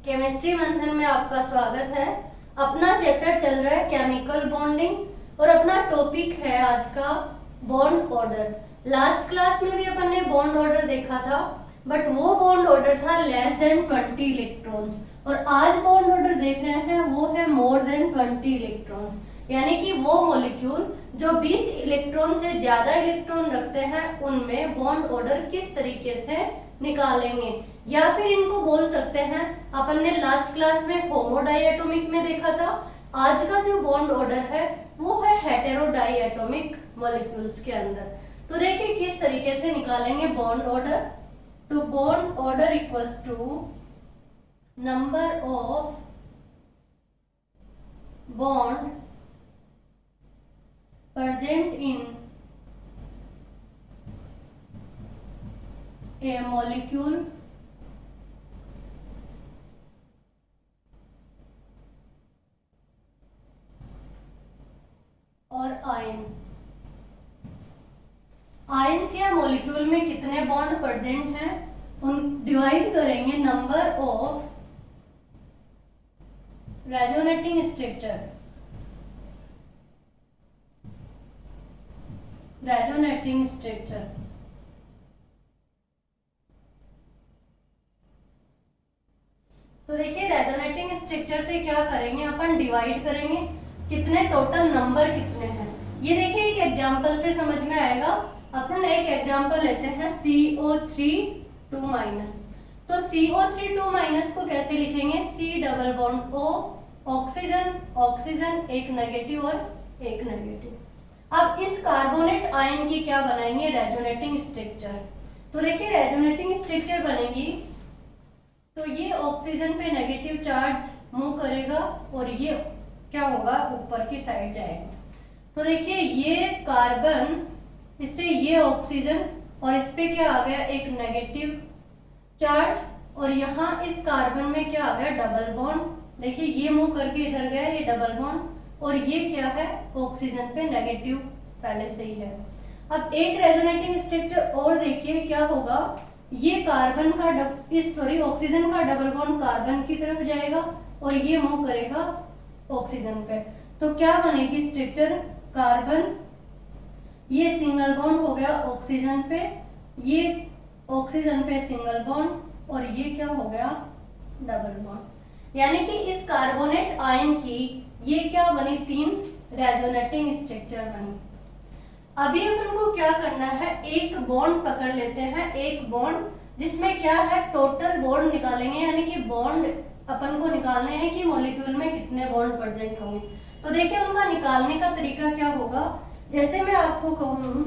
Chemistry मंथन में आपका स्वागत है। अपना चैप्टर चल रहा है केमिकल बॉन्डिंग और अपना टॉपिक है आज का बॉन्ड ऑर्डर। लास्ट क्लास में भी अपन ने बॉन्ड ऑर्डर देखा था, बट वो बॉन्ड ऑर्डर था लेस देन 20 इलेक्ट्रॉन्स, और आज बॉन्ड ऑर्डर देख रहे हैं वो है मोर देन 20 इलेक्ट्रॉन्स, यानी कि वो मॉलिक्यूल जो 20 इलेक्ट्रॉन से ज्यादा इलेक्ट्रॉन रखते हैं उनमें बॉन्ड ऑर्डर किस तरीके से निकालेंगे, या फिर इनको बोल सकते हैं, अपन ने लास्ट क्लास में होमोडाइएटोमिक में देखा था। आज का जो बॉन्ड ऑर्डर है वो है हेटेरोडाइएटोमिक मॉलिक्यूल्स के अंदर। तो देखिए किस तरीके से निकालेंगे बॉन्ड ऑर्डर। तो bond order equals to number of bond present in a molecule और आयन। आयन्स या मॉलिक्यूल में कितने बॉन्ड प्रेजेंट हैं उन डिवाइड करेंगे number of resonating structure. Resonating structure तो देखिए रेजोनेटिंग स्ट्रक्चर से क्या करेंगे, अपन डिवाइड करेंगे कितने टोटल नंबर कितने हैं। ये देखिए एक एग्जांपल से समझ में आएगा। अपन एक एग्जांपल लेते हैं CO3 तो CO3 को कैसे लिखेंगे, C double bond O, oxygen oxygen, एक नेगेटिव और एक नेगेटिव। अब इस कार्बोनेट आयन की क्या बनाएंगे, रेजोनेटिंग स्ट्रक्चर। तो देखिए रेजोनेटिंग स्ट्रक्चर बनेगी तो ये ऑक्सीजन पे नेगेटिव चार्ज मूव करेगा और ये क्या होगा, ऊपर की साइड जाएगा। तो देखिए ये कार्बन, इससे ये ऑक्सीजन और इस पे क्या आ गया, एक नेगेटिव चार्ज, और यहाँ इस कार्बन में क्या आ गया, डबल बॉन्ड। देखिए ये मूव करके इधर गया, ये डबल बॉन्ड, और ये क्या है, ऑक्सीजन पे नेगेटिव पहले से ही है। अब एक रेजोनेटिंग स्ट्रक्चर और देखिए क्या होगा, ये कार्बन का ऑक्सीजन का डबल बॉन्ड कार्बन की तरफ जाएगा और ये मूव करेगा ऑक्सीजन पे। तो क्या बनेगी स्ट्रक्चर, कार्बन, ये सिंगल बॉन्ड हो गया ऑक्सीजन पे, ये ऑक्सीजन पे सिंगल बॉन्ड, और ये क्या हो गया, डबल बॉन्ड। यानी कि इस कार्बोनेट आयन की ये क्या बनी, 3 रेजोनेटिंग स्ट्रक्चर बनी। अभी अपन को क्या करना है, एक बॉन्ड पकड़ लेते हैं, एक बॉन्ड जिसमें क्या है, टोटल बॉन्ड निकालेंगे, यानी कि बॉन्ड अपन को निकालने हैं कि मॉलिक्यूल में कितने बॉन्ड प्रेजेंट होंगे। तो देखिए उनका निकालने का तरीका क्या होगा। जैसे मैं आपको कहूँ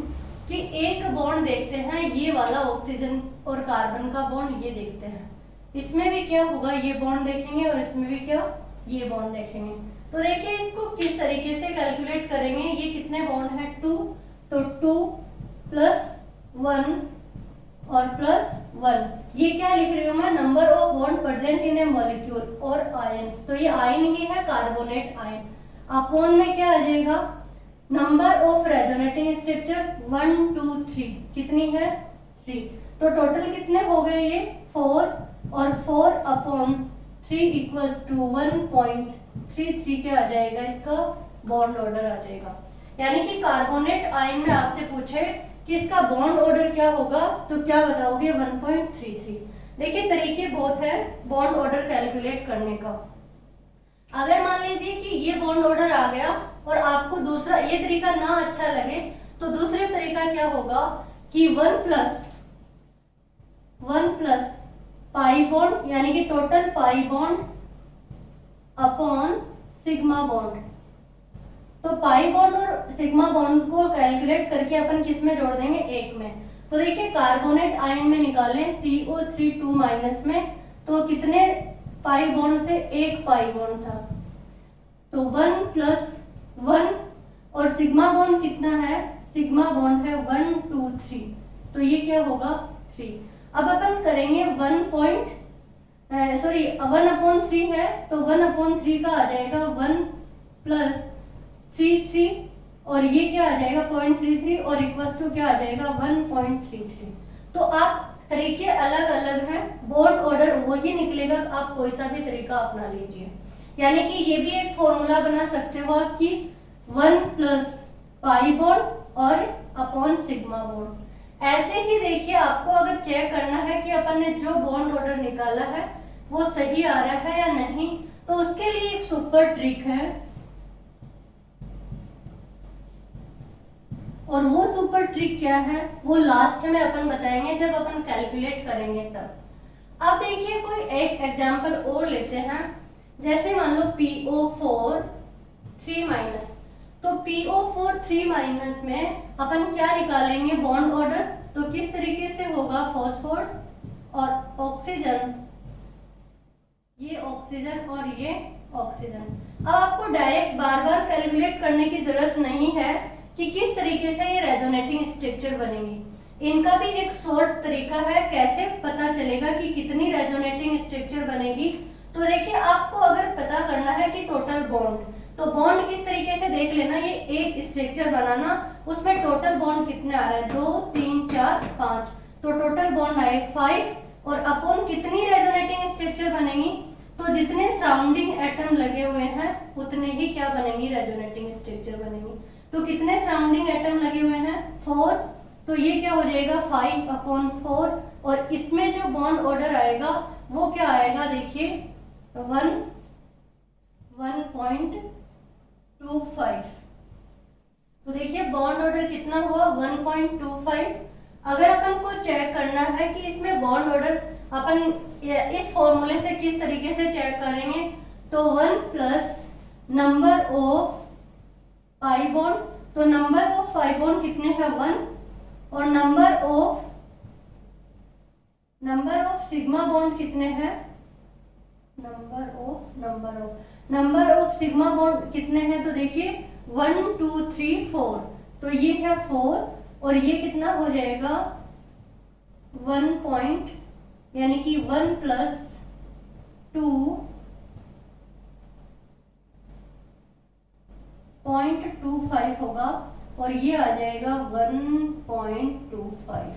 कि एक बॉन्ड देखते हैं, ये वाला ऑक्सीजन और कार्बन का बॉन्ड ये देखते हैं, इसमें भी क्या होगा, ये बॉन्ड देखेंगे और इसमें भी क्या, ये बॉन्ड देखेंगे। तो देखिए इसको किस तरीके से कैलकुलेट करेंगे, ये कितने बॉन्ड है, 2, तो 2 + 1 और +1, ये क्या लिख रही हूँ मैं, number of bond present in A molecule और आयंस। तो ये आयन ही है कार्बोनेट आयन। अपॉन में क्या आ जाएगा, नंबर ऑफ रेजोनेटिंग स्ट्रक्चर 1 2 3, कितनी है, 3। तो टोटल कितने हो गए, ये 4, और 4/3 इक्वल्स टू 1.33 क्या आ जाएगा, इसका बॉन्ड ऑर्डर आ जाएगा। यानी कि कार्बोनेट आयन में आपसे पूछे कि इसका बॉन्ड ऑर्डर क्या होगा, तो क्या बताओगे, 1.33। देखिए तरीके बहुत है बॉन्ड ऑर्डर कैलकुलेट करने का। अगर मान लीजिए कि ये बॉन्ड ऑर्डर आ गया और आपको दूसरा ये तरीका ना अच्छा लगे, तो दूसरे तरीका क्या होगा कि 1 प्लस पाई बॉन्ड, यानी कि total pi bond upon sigma bond. तो पाई बॉन्ड और सिग्मा बॉन्ड को कैलकुलेट करके अपन किस में जोड़ देंगे, एक में। तो देखिए कार्बोनेट आयन में निकालें CO3 में, तो कितने पाई बॉन्ड थे, एक पाई बॉन्ड था, तो 1 + 1, और सिग्मा बॉन्ड कितना है, सिग्मा बॉन्ड है 1 2 3, तो ये क्या होगा, 3। अब अपन करेंगे 1/3 है, तो 1/3 का आ जाएगा 1 + 33, और ये क्या आ जाएगा 0.33, और इक्वल्स टू क्या आ जाएगा 1.33। तो आप तरीके अलग अलग हैं, बॉन्ड ऑर्डर वही निकलेगा, आप कोई सा भी तरीका अपना लीजिए। यानी कि ये भी एक फॉर्मूला बना सकते हो आप कि 1 प्लस पाई बॉन्ड और अपॉन सिग्मा बॉन्ड। ऐसे ही देखिए, आपको अगर चेक करना है कि अपन ने जो बॉन्ड ऑर्डर निकाला है वो सही आ रहा है या नहीं, तो उसके लिए एक सुपर ट्रिक है, और वो सुपर ट्रिक क्या है वो लास्ट में अपन बताएंगे जब अपन कैलकुलेट करेंगे तब। अब देखिए कोई एक एग्जांपल और लेते हैं, जैसे मान लो PO4 3 माइनस, तो PO4 3 माइनस में अपन क्या निकालेंगे बॉन्ड ऑर्डर, तो किस तरीके से होगा, फॉस्फोरस और ऑक्सीजन, ये ऑक्सीजन और ये ऑक्सीजन। अब आपको डायरेक्ट बार बार कैलकुलेट करने की जरूरत नहीं है कि किस तरीके से ये रेजोनेटिंग स्ट्रक्चर बनेगी। इनका भी एक शॉर्ट तरीका है कैसे पता चलेगा कि कितनी रेजोनेटिंग स्ट्रक्चर बनेगी। तो देखिए, आपको अगर पता करना है कि टोटल बॉन्ड, तो बॉन्ड किस तरीके से देख लेना, ये एक स्ट्रक्चर बनाना, उसमें टोटल बॉन्ड कितने आ रहा है, 2 3 4 5, तो टोटल बॉन्ड आए 5, और अपॉन कितनी रेजोनेटिंग स्ट्रक्चर बनेगी, तो जितने सराउंडिंग एटम लगे हुए हैं उतने ही क्या बनेंगी, रेजोनेटिंग स्ट्रक्चर बनेगी। तो कितने सराउंडिंग एटम लगे हुए हैं, 4, तो ये क्या हो जाएगा 5/4, और इसमें जो बॉन्ड ऑर्डर आएगा वो क्या आएगा, देखिए 1.25। तो देखिए बॉन्ड ऑर्डर कितना हुआ, 1.25। अगर अपन को चेक करना है कि इसमें बॉन्ड ऑर्डर अपन इस फॉर्मूले से किस तरीके से चेक करेंगे, तो 1 plus number of pi bond, तो नंबर ऑफ पाई बॉन्ड कितने हैं 1, और नंबर ऑफ सिग्मा बॉन्ड कितने हैं, नंबर ऑफ सिग्मा बॉन्ड कितने हैं, तो देखिए 1 2 3 4, तो ये है 4, और ये कितना हो जाएगा 1 पॉइंट, यानी कि 1 प्लस 2.25 होगा, और ये आ जाएगा 1.25।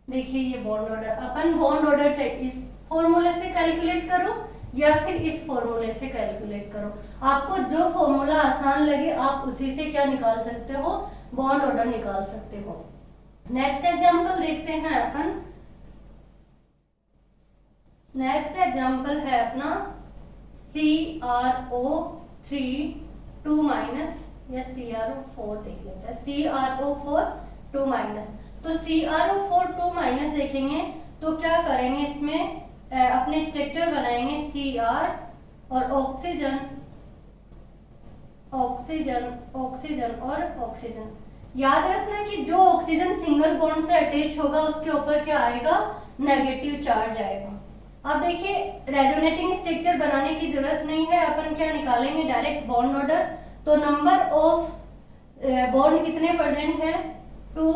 देखिए ये बॉन्ड ऑर्डर, अपन बॉन्ड ऑर्डर चाहे इस फॉर्मूले से कैलकुलेट करो या फिर इस फॉर्मूले से कैलकुलेट करो, आपको जो फॉर्मूला आसान लगे आप उसी से क्या निकाल सकते हो, बॉन्ड ऑर्डर निकाल सकते हो। नेक्स्ट एग्जांपल देखते हैं अपन। नेक्स्ट एग्जांपल है अपना CrO3 2 माइनस, या CrO4 देख लेते हैं, CrO4 2 माइनस। तो CrO4 2 माइनस देखेंगे तो क्या करेंगे, इसमें अपने स्ट्रक्चर बनाएंगे Cr और ऑक्सीजन और ऑक्सीजन। याद रखना कि जो ऑक्सीजन सिंगल बॉन्ड से अटैच होगा उसके ऊपर क्या आएगा, नेगेटिव चार्ज आएगा। अब देखिए रेजोनेटिंग स्ट्रक्चर बनाने की जरूरत नहीं है, अपन क्या निकालेंगे, डायरेक्ट बॉन्ड ऑर्डर। तो नंबर ऑफ बॉन्ड कितने प्रेजेंट है, 2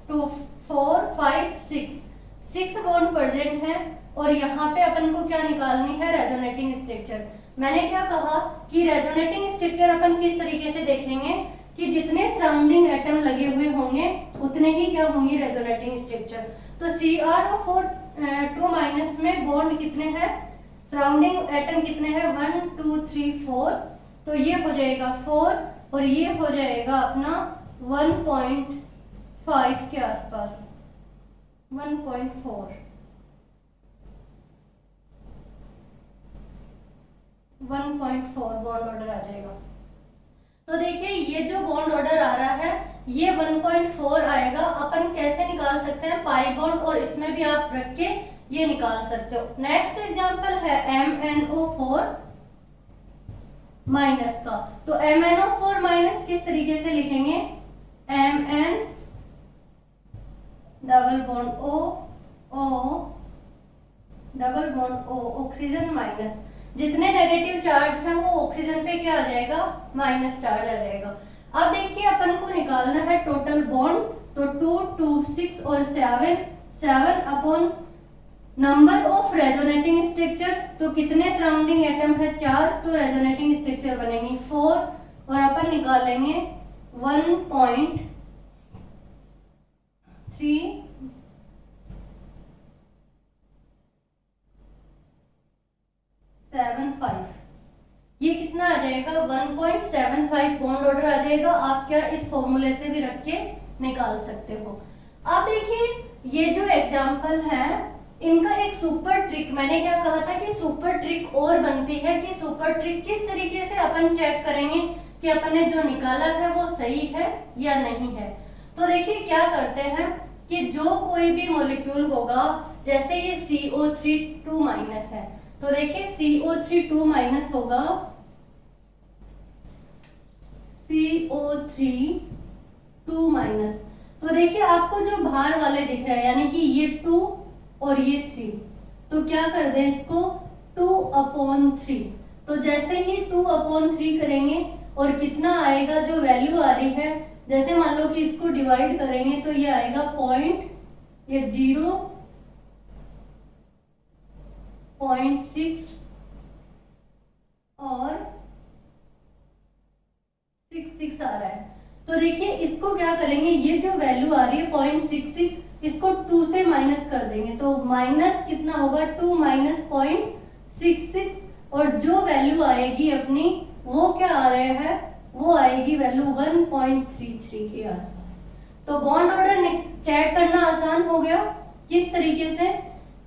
2 4 5 6 बॉन्ड प्रेजेंट है, और यहाँ पे अपन को क्या निकालनी है, रेजोनेटिंग स्ट्रक्चर। मैंने क्या कहा कि रेजोनेटिंग स्ट्रक्चर अपन किस तरीके से देखेंगे कि जितने सराउंडिंग एटम लगे हुए होंगे उतने ही क्या होंगी, रेजोनेटिंग स्ट्रक्चर। तो CrO4 2 माइनस में बॉन्ड कितने हैं, सराउंडिंग एटम कितने हैं, 1 2 3 4, तो ये हो जाएगा 4, और ये हो जाएगा अपना 1.5 के आसपास, 1.4 बॉन्ड ऑर्डर आ जाएगा। तो देखिए ये जो बॉन्ड ऑर्डर आ रहा है ये 1.4 आएगा। अपन कैसे निकाल सकते हैं, पाई बॉन्ड और इसमें भी आप रख के ये निकाल सकते हो। नेक्स्ट एग्जांपल है MnO4 माइनस का। तो MnO4 माइनस किस तरीके से लिखेंगे, Mn double bond O double bond O, oxygen minus, जितने नेगेटिव चार्ज है वो ऑक्सीजन पे क्या आ जाएगा, माइनस चार्ज आ जाएगा। अब देखिए अपन को निकालना है टोटल बॉन्ड, तो 2 2 6 और 7 upon number of resonating structure, तो कितने सराउंडिंग एटम है, 4, तो रेजोनेटिंग स्ट्रक्चर बनेगी 4, और अपन निकालेंगे 1.3 रहेगा, आप क्या इस फॉर्मूले से भी रख के निकाल सकते हो। अब देखिए ये जो एग्जाम्पल है इनका एक सुपर ट्रिक, मैंने क्या कहा था कि सुपर ट्रिक और बनती है कि सुपर ट्रिक किस तरीके से अपन चेक करेंगे कि अपन ने जो निकाला है वो सही है या नहीं है। तो देखिए क्या करते हैं कि जो कोई भी मॉलिक्यूल होगा, जैसे ये CO3 2- है, तो देखिए CO3 2- होगा, CO3 2-, तो देखिए आपको जो बाहर वाले दिख रहे हैं यानी कि ये 2 और ये 3, तो क्या कर दें इसको 2/3। तो जैसे ही 2/3 करेंगे और कितना आएगा, जो वैल्यू आ रही है, जैसे मान लो कि इसको डिवाइड करेंगे तो ये आएगा 0.6 और 66 आ रहा है। तो देखिए इसको क्या करेंगे, ये जो वैल्यू आ रही है 0.66, इसको 2 से माइनस कर देंगे, तो माइनस कितना होगा 2 माइनस 0.66, और जो वैल्यू आएगी अपनी वो क्या आ रहा है, वो आएगी वैल्यू 1.33 के आसपास। तो बॉन्ड ऑर्डर चेक करना आसान हो गया। किस तरीके से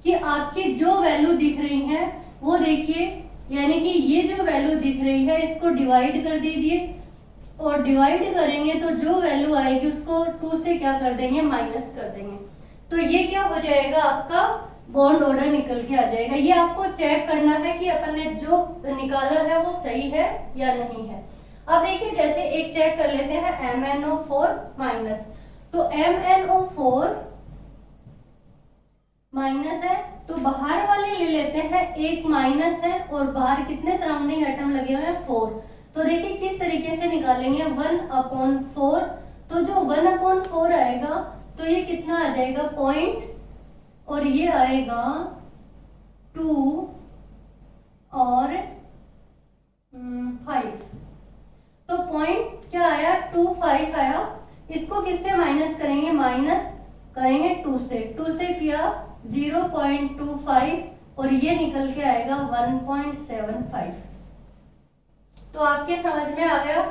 कि आपकी जो वैल्यू दिख रही है वो देखिए, यानी कि ये जो वैल्यू दिख रही है इसको डिवाइड कर दीजिए, और डिवाइड करेंगे तो जो वैल्यू आएगी उसको 2 से क्या कर देंगे, माइनस कर देंगे। तो ये क्या हो जाएगा, आपका बॉन्ड ऑर्डर निकल के आ जाएगा। ये आपको चेक करना है कि अपन ने जो निकाला है वो सही है या नहीं है। अब देखिए जैसे एक चेक कर लेते हैं MnO4-, तो MnO4- है, तो बाहर वाले ले लेते हैं, एक माइनस है और बाहर कितने सराउंडिंग एटम लगे हुए हैं 4। तो देखिए किस तरीके से निकालेंगे 1/4, तो जो 1/4 आएगा तो ये कितना आ जाएगा पॉइंट, और ये आएगा 2 और 5, तो पॉइंट क्या आया 25 आया। इसको किससे माइनस करेंगे, माइनस करेंगे 2 से, 2 से किया 0.25 और ये निकल के आएगा 1.75। तो आपके समझ में आ गया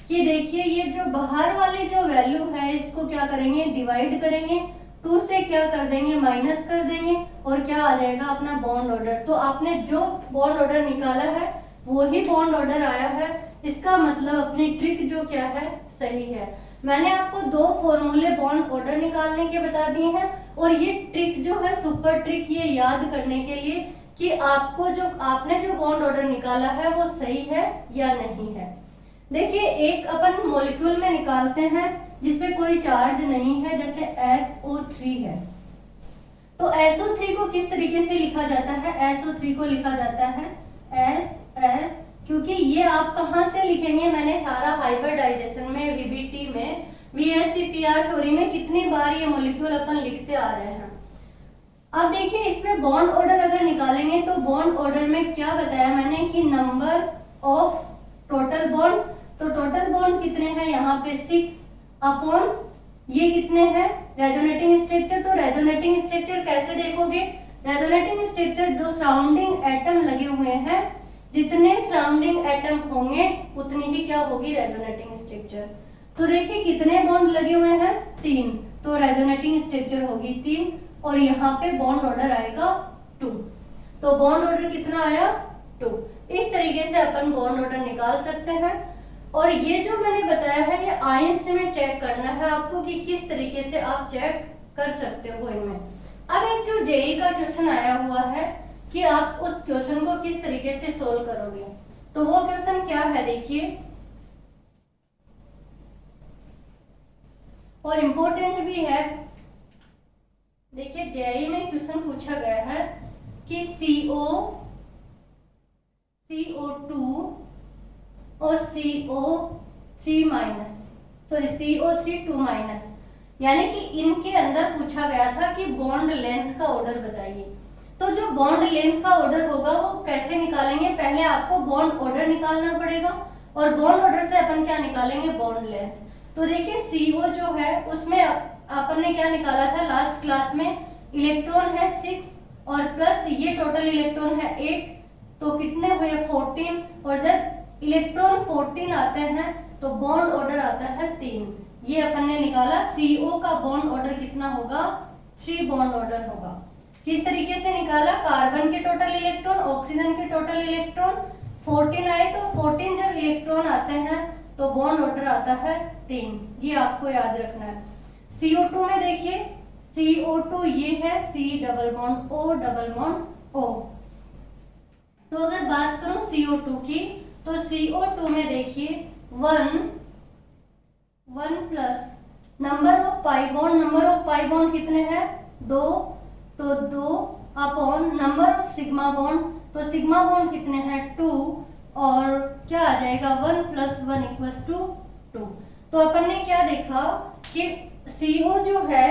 कि देखिए ये जो बाहर वाली जो वैल्यू है इसको क्या करेंगे, डिवाइड करेंगे, 2 से क्या कर देंगे, माइनस कर देंगे, और क्या आ जाएगा अपना बॉन्ड ऑर्डर। तो आपने जो बॉन्ड ऑर्डर निकाला है वही बॉन्ड ऑर्डर आया है, इसका मतलब अपनी ट्रिक जो क्या है सही है। मैंने आपको 2 फॉर्मूले बॉन्ड ऑर्डर निकालने के बता दिए हैं, और ये ट्रिक जो है सुपर ट्रिक, ये याद करने के लिए कि आपको जो आपने जो बॉन्ड ऑर्डर निकाला है वो सही है या नहीं है। देखिए एक अपन मॉलिक्यूल में निकालते हैं जिसमें कोई चार्ज नहीं है, जैसे SO3 है, तो SO3 को किस तरीके से लिखा जाता है, SO3 को लिखा जाता है SS, क्योंकि ये आप कहां से लिखेंगे, मैंने सारा हाइब्रिडाइजेशन में, VBT में, VSEPR थ्योरी में कितनी बार ये मॉलिक्यूल अपन लिखते आ रहे हैं। अब देखिए इसमें बॉन्ड ऑर्डर अगर निकालेंगे तो बॉन्ड ऑर्डर में क्या बताया मैंने कि नंबर ऑफ टोटल बॉन्ड, तो टोटल बॉन्ड कितने हैं यहाँ पे 6 अपॉन ये कितने हैं रेजोनेटिंग स्ट्रक्चर। तो रेजोनेटिंग स्ट्रक्चर कैसे देखोगे, रेजोनेटिंग स्ट्रक्चर जो सराउंडिंग एटम लगे हुए हैं, जितने सराउंडिंग एटम होंगे उतनी ही क्या होगी रेजोनेटिंग स्ट्रक्चर। तो देखिए कितने बॉन्ड लगे हुए हैं 3, तो रेजोनेटिंग स्ट्रक्चर होगी 3, और यहाँ पे बॉन्ड ऑर्डर आएगा 2, तो बॉन्ड ऑर्डर कितना आया 2। इस तरीके से अपन बॉन्ड ऑर्डर निकाल सकते हैं। और ये जो मैंने बताया है ये आयन से में चेक करना है आपको कि किस तरीके से आप चेक कर सकते हो इनमें। अब एक जो जेई का क्वेश्चन आया हुआ है कि आप उस क्वेश्चन को किस तरीके से सोल्व करोगे, तो वो क्वेश्चन क्या है देखिए, और इम्पोर्टेंट भी है। देखिए जेई में क्वेश्चन पूछा गया है कि CO2 और CO3 2-, यानी कि इनके अंदर पूछा गया था कि बॉन्ड लेंथ का ऑर्डर बताइए। तो जो बॉन्ड लेंथ का ऑर्डर होगा वो कैसे निकालेंगे, पहले आपको बॉन्ड ऑर्डर निकालना पड़ेगा, और बॉन्ड ऑर्डर से अपन क्या निकालेंगे बॉन्ड लेंथ। तो देखिए CO जो है उसमें अपन ने क्या निकाला था लास्ट क्लास में, इलेक्ट्रॉन है 6 और प्लस ये टोटल इलेक्ट्रॉन है 8, तो कितने हुए 14, और जब इलेक्ट्रॉन 14 आते हैं तो बॉन्ड ऑर्डर आता है 3। ये अपन ने निकाला CO का बॉन्ड ऑर्डर कितना होगा, 3 बॉन्ड ऑर्डर होगा। किस तरीके से निकाला, कार्बन के टोटल इलेक्ट्रॉन, ऑक्सीजन के टोटल इलेक्ट्रॉन 14 आए, तो 14 जब इलेक्ट्रॉन आते हैं तो बॉन्ड ऑर्डर आता है 3। ये आपको याद रखना है। CO2 में देखिए, CO2 ये है C double bond O double bond O। तो अगर बात करूं CO2 की, तो CO2 में देखिए 1 plus number of pi bond, number of pi bond कितने हैं 2, तो 2 upon number of sigma bond, तो सिग्मा बॉन्ड कितने हैं 2, और क्या आ जाएगा 1 प्लस 1 इक्वल्स टू 2। तो अपन ने क्या देखा कि CO जो है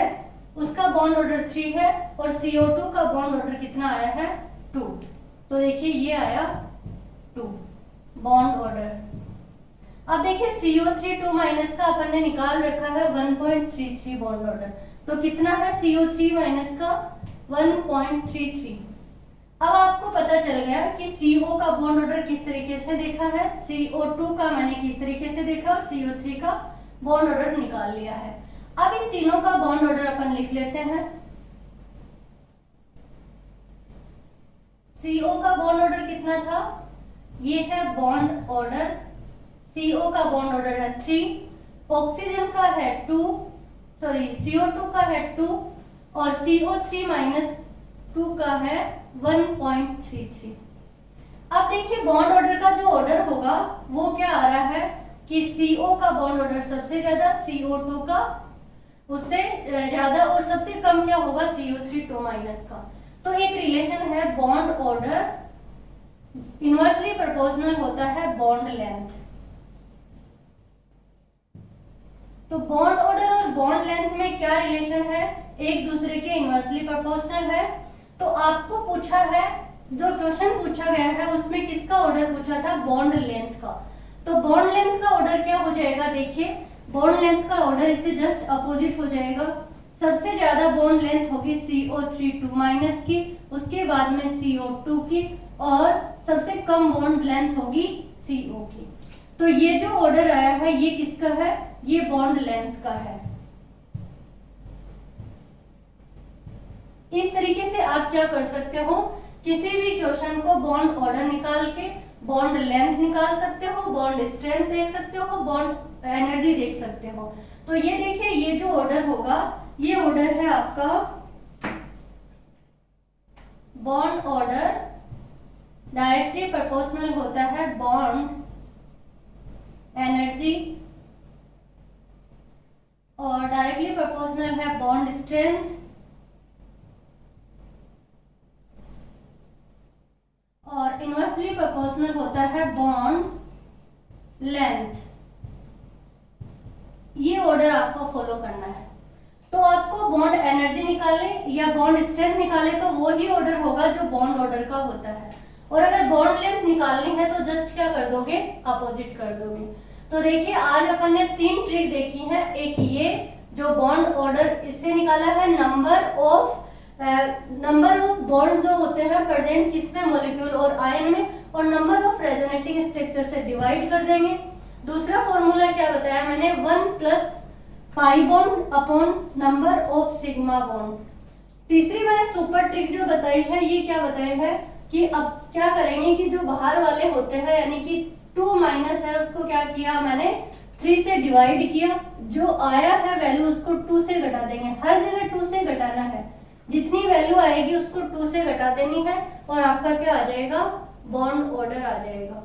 उसका बॉन्ड ऑर्डर 3 है और CO2 का बॉन्ड ऑर्डर कितना आया है 2। तो देखिए ये आया 2 बॉन्ड ऑर्डर। अब देखिए CO3 2 माइनस का अपन ने निकाल रखा है 1.33 बॉन्ड ऑर्डर, तो कितना है CO3 माइनस का 1.33। अब आपको पता चल गया कि CO का बॉन्ड ऑर्डर किस तरीके से देखा है, CO2 का मैंने किस तरीके से देखा और CO3 का बॉन्ड ऑर्डर निकाल लिया है। अब इन तीनों का बॉन्ड ऑर्डर अपन लिख लेते हैं। CO का बॉन्ड ऑर्डर कितना था, ये है बॉन्ड ऑर्डर, CO का बॉन्ड ऑर्डर है 3, ऑक्सीजन का है 2, सॉरी CO2 का है 2 और CO3 माइनस 2 का है 1.33। अब देखिए बॉन्ड ऑर्डर का जो ऑर्डर होगा वो क्या आ रहा है कि CO का बॉन्ड ऑर्डर सबसे ज्यादा, CO2 का उससे ज्यादा, और सबसे कम क्या होगा CO3 2 माइनस का। तो एक रिलेशन है बॉन्ड ऑर्डर इनवर्सली प्रोपोर्शनल होता है बॉन्ड लेंथ। तो बॉन्ड ऑर्डर और बॉन्ड लेंथ में क्या रिलेशन है, एक दूसरे के इनवर्सली प्रोपोर्शनल है। तो आपको पूछा है, जो क्वेश्चन पूछा गया है उसमें किसका ऑर्डर पूछा था, बॉन्ड लेंथ का। तो बॉन्ड लेंथ का ऑर्डर क्या हो जाएगा, देखिए बॉन्ड लेंथ का ऑर्डर इससे जस्ट अपोजिट हो जाएगा। सबसे ज्यादा बॉन्ड लेंथ होगी CO3 2 माइनस की, उसके बाद में CO2 की, और सबसे कम बॉन्ड लेंथ होगी CO की। तो ये जो ऑर्डर आया है ये किसका है, ये बॉन्ड लेंथ का है। इस तरीके से आप क्या कर सकते हो, किसी भी क्वेश्चन को बॉन्ड ऑर्डर निकाल के बॉन्ड लेंथ निकाल सकते हो, बॉन्ड स्ट्रेंथ देख सकते हो, बॉन्ड एनर्जी देख सकते हो। तो ये देखिए ये जो ऑर्डर होगा ये ऑर्डर है आपका बॉन्ड ऑर्डर डायरेक्टली प्रोपोर्शनल होता है बॉन्ड एनर्जी और डायरेक्टली प्रोपोर्शनल है बॉन्ड स्ट्रेंथ और इनवर्सली प्रोपोर्शनल होता है बॉन्ड लेंथ। ये ऑर्डर आपको फॉलो करना है। तो आपको बॉन्ड एनर्जी निकाले या बॉन्ड स्ट्रेंथ निकाले तो वो ही ऑर्डर होगा जो बॉन्ड ऑर्डर का होता है, और अगर बॉन्ड लेंथ निकालनी है तो जस्ट क्या कर दोगे, अपोजिट कर दोगे। तो देखिए आज अपन ने 3 ट्रिक देखी है। एक ये जो बॉन्ड ऑर्डर इससे निकाला है, नंबर ऑफ बॉन्ड जो होते हैं प्रेजेंट किसमें, मॉलिक्यूल और आयन में, और नंबर ऑफ रेजोनेटिंग स्ट्रक्चर से डिवाइड कर देंगे। दूसरा फॉर्मूला क्या बताया मैंने, 1 plus pi bond upon number of sigma bond. तीसरी मैंने सुपर ट्रिक जो बताई है, ये क्या बताया है कि अब क्या करेंगे कि जो बाहर वाले होते हैं यानी कि 2 माइनस है उसको क्या किया मैंने 3 से डिवाइड किया, जो आया है वैल्यू उसको 2 से घटा देंगे। हर जगह 2 से घटाना है, जितनी वैल्यू आएगी उसको 2 से घटा देनी है और आपका क्या आ जाएगा, बॉन्ड ऑर्डर आ जाएगा।